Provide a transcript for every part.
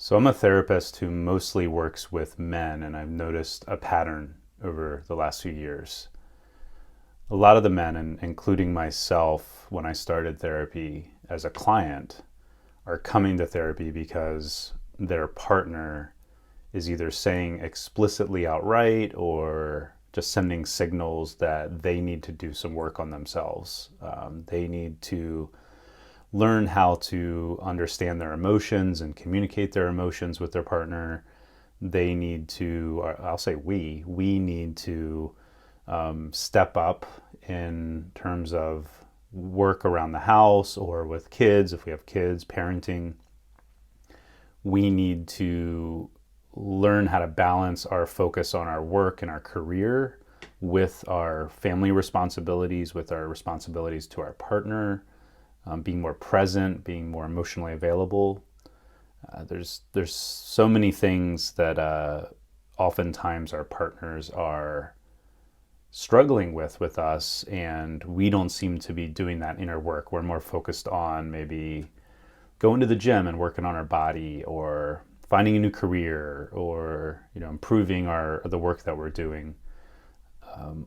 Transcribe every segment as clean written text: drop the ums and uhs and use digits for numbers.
So I'm a therapist who mostly works with men, and I've noticed a pattern over the last few years. A lot of the men, and including myself when I started therapy as a client, are coming to therapy because their partner is either saying explicitly outright or just sending signals that they need to do some work on themselves. They need to learn how to understand their emotions and communicate their emotions with their partner. They need to, I'll say we need to step up in terms of work around the house or with kids, if we have kids, parenting. We need to learn how to balance our focus on our work and our career with our family responsibilities, with our responsibilities to our partner, being more present, being more emotionally available. There's so many things that oftentimes our partners are struggling with us, and we don't seem to be doing that inner work. We're more focused on maybe going to the gym and working on our body, or finding a new career, or improving the work that we're doing,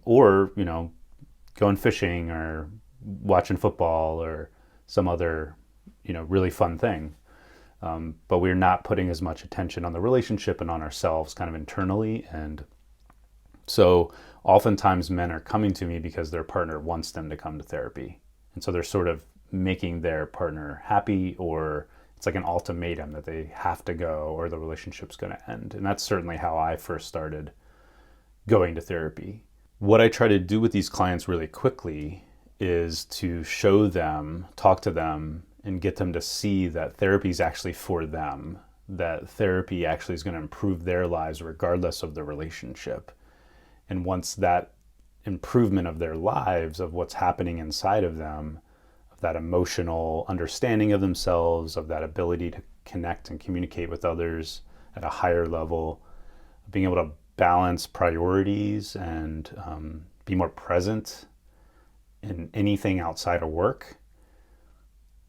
or going fishing or watching football or some other really fun thing. But we're not putting as much attention on the relationship and on ourselves kind of internally. And so oftentimes men are coming to me because their partner wants them to come to therapy. And so they're sort of making their partner happy, or it's like an ultimatum that they have to go or the relationship's going to end. And that's certainly how I first started going to therapy. What I try to do with these clients really quickly is to show them, talk to them, and get them to see that therapy is actually for them, that therapy actually is going to improve their lives regardless of the relationship. And once that improvement of their lives, of what's happening inside of them, of that emotional understanding of themselves, of that ability to connect and communicate with others at a higher level, being able to balance priorities and be more present in anything outside of work.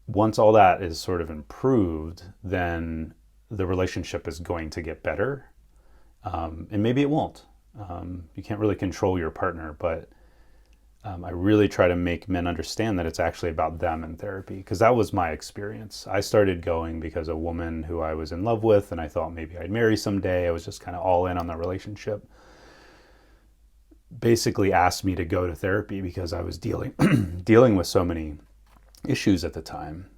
Once all that is sort of improved, then the relationship is going to get better. And maybe it won't. You can't really control your partner, but I really try to make men understand that it's actually about them in therapy, because that was my experience. I started going because a woman who I was in love with and I thought maybe I'd marry someday, I was just kind of all in on the relationship, basically asked me to go to therapy because I was dealing with so many issues at the time.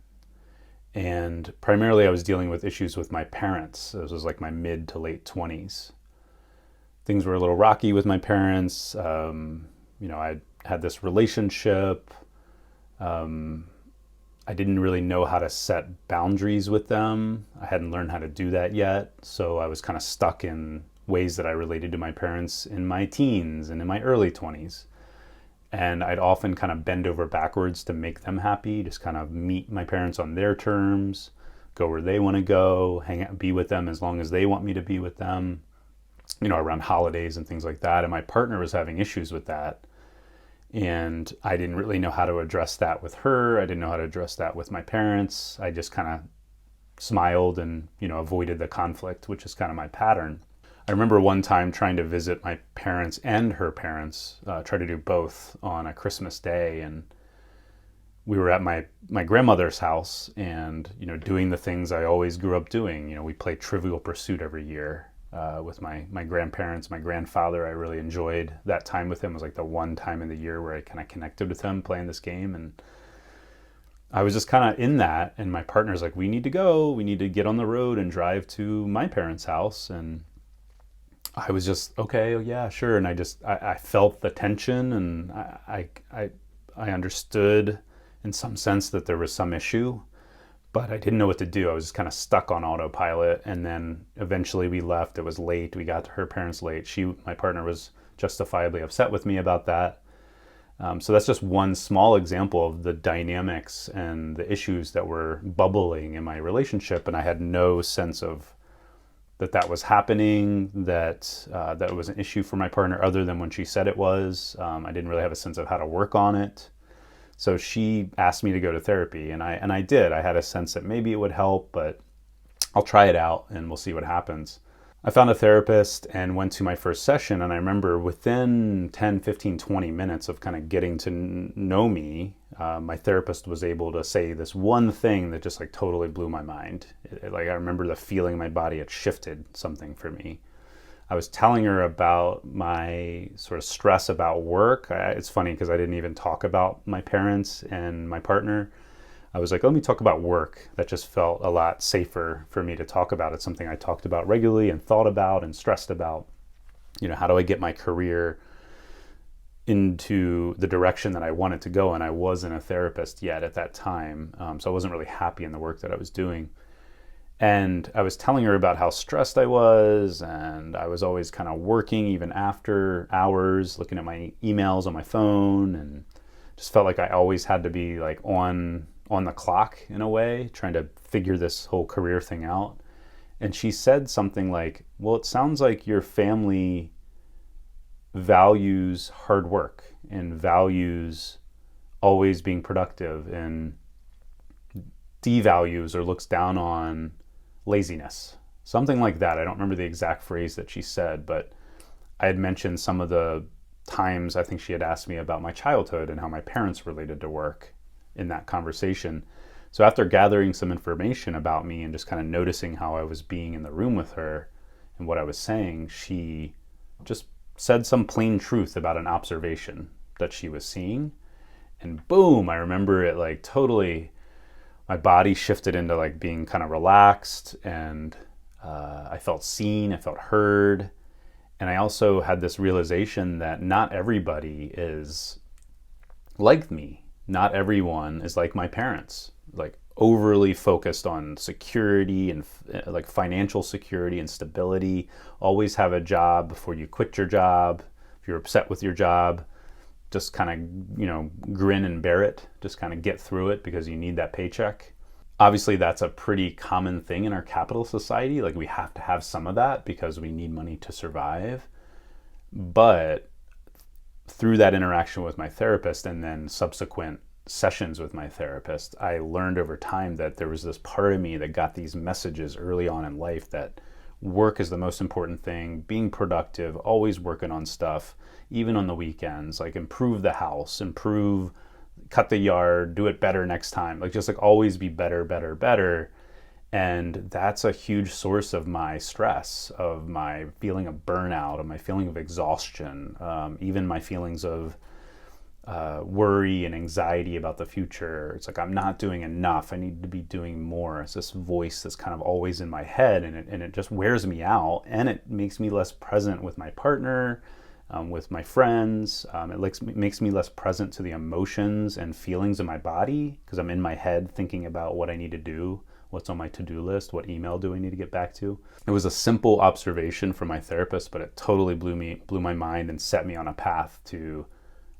And primarily I was dealing with issues with my parents. This was like my mid to late 20s. Things were a little rocky with my parents. I had this relationship. I didn't really know how to set boundaries with them. I hadn't learned how to do that yet. So I was kind of stuck in ways that I related to my parents in my teens and in my early 20s. And I'd often kind of bend over backwards to make them happy, just kind of meet my parents on their terms, go where they want to go, hang out, be with them as long as they want me to be with them, around holidays and things like that. And my partner was having issues with that. And I didn't really know how to address that with her. I didn't know how to address that with my parents. I just kind of smiled and, avoided the conflict, which is kind of my pattern. I remember one time trying to visit my parents and her parents, try to do both on a Christmas day. And we were at my grandmother's house and, doing the things I always grew up doing. We played Trivial Pursuit every year with my grandparents. My grandfather, I really enjoyed that time with him. It was like the one time in the year where I kind of connected with him playing this game. And I was just kind of in that. And my partner's like, we need to go. We need to get on the road and drive to my parents' house. And I was just, okay, yeah, sure. And I felt the tension, and I understood in some sense that there was some issue, but I didn't know what to do. I was just kind of stuck on autopilot. And then eventually we left. It was late. We got to her parents late. My partner was justifiably upset with me about that. So that's just one small example of the dynamics and the issues that were bubbling in my relationship. And I had no sense of that was happening, that it was an issue for my partner, other than when she said it was. I didn't really have a sense of how to work on it. So she asked me to go to therapy, and I did. I had a sense that maybe it would help, but I'll try it out and we'll see what happens. I found a therapist and went to my first session. And I remember within 10, 15, 20 minutes of kind of getting to know me, my therapist was able to say this one thing that just like totally blew my mind. Like I remember the feeling in my body, it shifted something for me. I was telling her about my sort of stress about work. It's funny because I didn't even talk about my parents and my partner. I was like, let me talk about work. That just felt a lot safer for me to talk about. It's something I talked about regularly and thought about and stressed about. How do I get my career into the direction that I wanted to go? And I wasn't a therapist yet at that time. So I wasn't really happy in the work that I was doing. And I was telling her about how stressed I was, and I was always kind of working even after hours, looking at my emails on my phone, and just felt like I always had to be like on the clock in a way, trying to figure this whole career thing out. And she said something like, well, it sounds like your family values hard work and values always being productive and devalues or looks down on laziness. Something like that. I don't remember the exact phrase that she said, but I had mentioned some of the times I think she had asked me about my childhood and how my parents related to work in that conversation. So after gathering some information about me and just kind of noticing how I was being in the room with her and what I was saying, she just said some plain truth about an observation that she was seeing. And boom, I remember it like totally, my body shifted into like being kind of relaxed, and I felt seen, I felt heard. And I also had this realization that not everybody is like me. Not everyone is like my parents, like overly focused on security and like financial security and stability. Always have a job before you quit your job. If you're upset with your job, just kind of, grin and bear it. Just kind of get through it because you need that paycheck. Obviously, that's a pretty common thing in our capitalist society. Like we have to have some of that because we need money to survive. But through that interaction with my therapist and then subsequent sessions with my therapist, I learned over time that there was this part of me that got these messages early on in life that work is the most important thing, being productive, always working on stuff, even on the weekends, like improve the house, cut the yard, do it better next time, like just like always be better, better, better. And that's a huge source of my stress, of my feeling of burnout, of my feeling of exhaustion, even my feelings of worry and anxiety about the future. It's like I'm not doing enough. I need to be doing more. It's this voice that's kind of always in my head, and it just wears me out, and it makes me less present with my partner, with my friends. It makes me less present to the emotions and feelings in my body because I'm in my head thinking about what I need to do, what's on my to-do list, what email do I need to get back to. It was a simple observation from my therapist, but it totally blew my mind and set me on a path to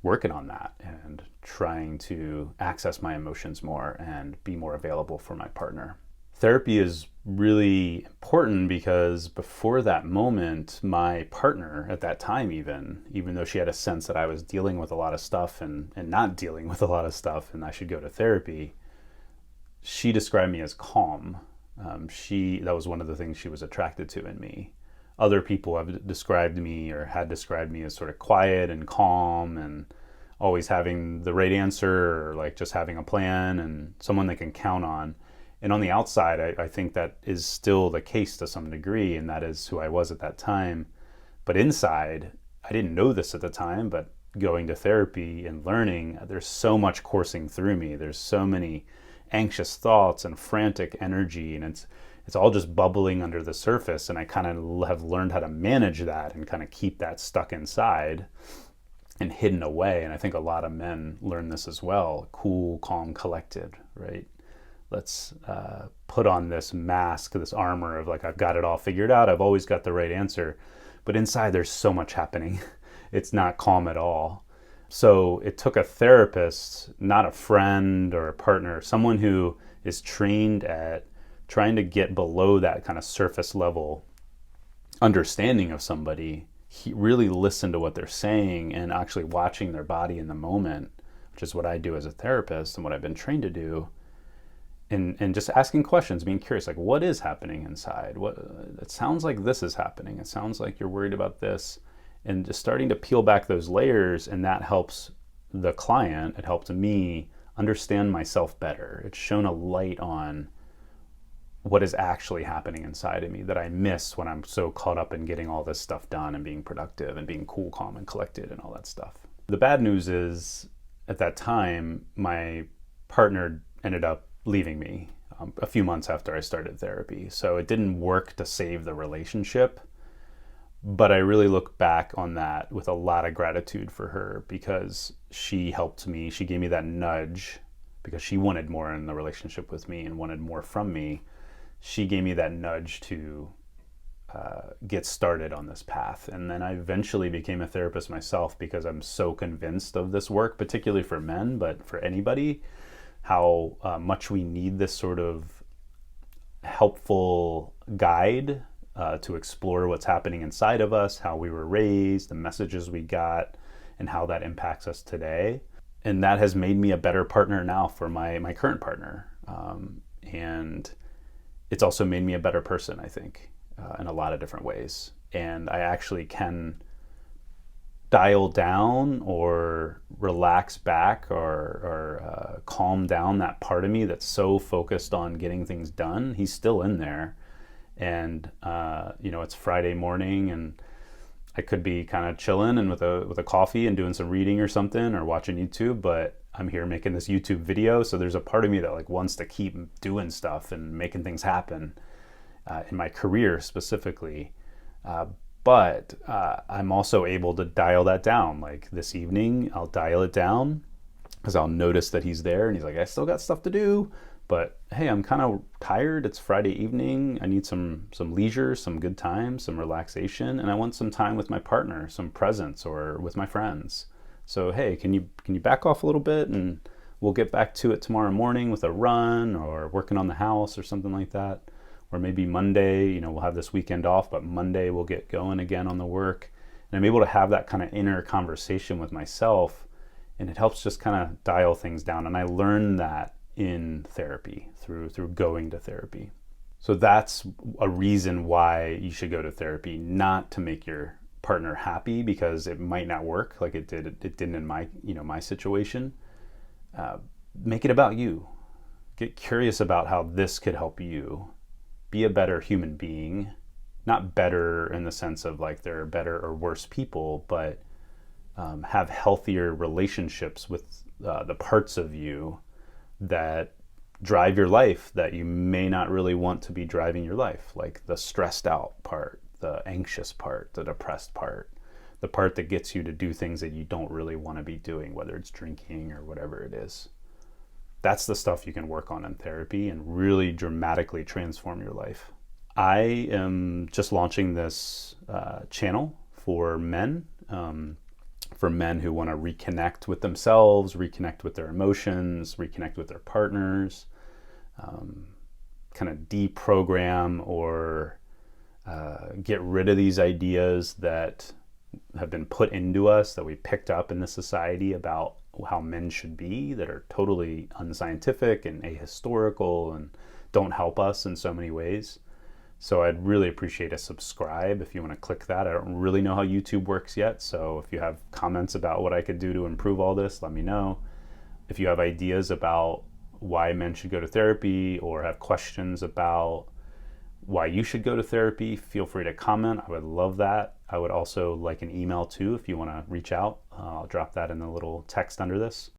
working on that and trying to access my emotions more and be more available for my partner. Therapy is really important because before that moment, my partner at that time, even though she had a sense that I was dealing with a lot of stuff and not dealing with a lot of stuff and I should go to therapy, she described me as calm. That was one of the things she was attracted to in me. Other people have described me or had described me as sort of quiet and calm and always having the right answer, or like just having a plan and someone they can count on. And on the outside, I think that is still the case to some degree, and that is who I was at that time. But inside, I didn't know this at the time, but going to therapy and learning, there's so much coursing through me. There's so many anxious thoughts and frantic energy, and it's all just bubbling under the surface. And I kind of have learned how to manage that and kind of keep that stuck inside and hidden away. And I think a lot of men learn this as well. Cool, calm, collected, right? Let's put on this mask, this armor of like, I've got it all figured out. I've always got the right answer. But inside there's so much happening. It's not calm at all. So it took a therapist, not a friend or a partner, someone who is trained at trying to get below that kind of surface level understanding of somebody, really listen to what they're saying and actually watching their body in the moment, which is what I do as a therapist and what I've been trained to do. and just asking questions, being curious, like what is happening inside? What it sounds like this is happening. It sounds like you're worried about this, and just starting to peel back those layers, and that helps the client. It helped me understand myself better. It's shown a light on what is actually happening inside of me that I miss when I'm so caught up in getting all this stuff done and being productive and being cool, calm, and collected and all that stuff. The bad news is, at that time, my partner ended up leaving me a few months after I started therapy. So it didn't work to save the relationship. But I really look back on that with a lot of gratitude for her, because she helped me. She gave me that nudge because she wanted more in the relationship with me and wanted more from me. She gave me that nudge to get started on this path. And then I eventually became a therapist myself, because I'm so convinced of this work, particularly for men, but for anybody, how much we need this sort of helpful guide to explore what's happening inside of us, how we were raised, the messages we got, and how that impacts us today. And that has made me a better partner now for my current partner. And it's also made me a better person, I think, in a lot of different ways. And I actually can dial down or relax back or calm down that part of me that's so focused on getting things done. He's still in there. And it's Friday morning, and I could be kind of chilling and with a coffee and doing some reading or something, or watching YouTube, but I'm here making this YouTube video. So there's a part of me that like wants to keep doing stuff and making things happen in my career specifically. But I'm also able to dial that down. Like this evening, I'll dial it down because I'll notice that he's there and he's like, I still got stuff to do. But hey, I'm kind of tired. It's Friday evening. I need some leisure, some good time, some relaxation, and I want some time with my partner, some presence, or with my friends. So hey, can you back off a little bit, and we'll get back to it tomorrow morning with a run or working on the house or something like that. Or maybe Monday, we'll have this weekend off, but Monday we'll get going again on the work. And I'm able to have that kind of inner conversation with myself, and it helps just kind of dial things down. And I learned that in therapy through going to therapy. So that's a reason why you should go to therapy, not to make your partner happy, because it might not work like it didn't in my situation. Make it about you. Get curious about how this could help you be a better human being. Not better in the sense of like they're better or worse people, but have healthier relationships with the parts of you that drive your life that you may not really want to be driving your life, like the stressed out part, the anxious part, the depressed part, the part that gets you to do things that you don't really want to be doing, whether it's drinking or whatever it is. That's the stuff you can work on in therapy and really dramatically transform your life. I am just launching this channel for men who want to reconnect with themselves, reconnect with their emotions, reconnect with their partners, kind of deprogram or get rid of these ideas that have been put into us, that we picked up in this society about how men should be, that are totally unscientific and ahistorical and don't help us in so many ways. So I'd really appreciate a subscribe if you want to click that. I don't really know how YouTube works yet, so if you have comments about what I could do to improve all this, let me know. If you have ideas about why men should go to therapy, or have questions about why you should go to therapy, feel free to comment. I would love that. I would also like an email too if you want to reach out. I'll drop that in the little text under this.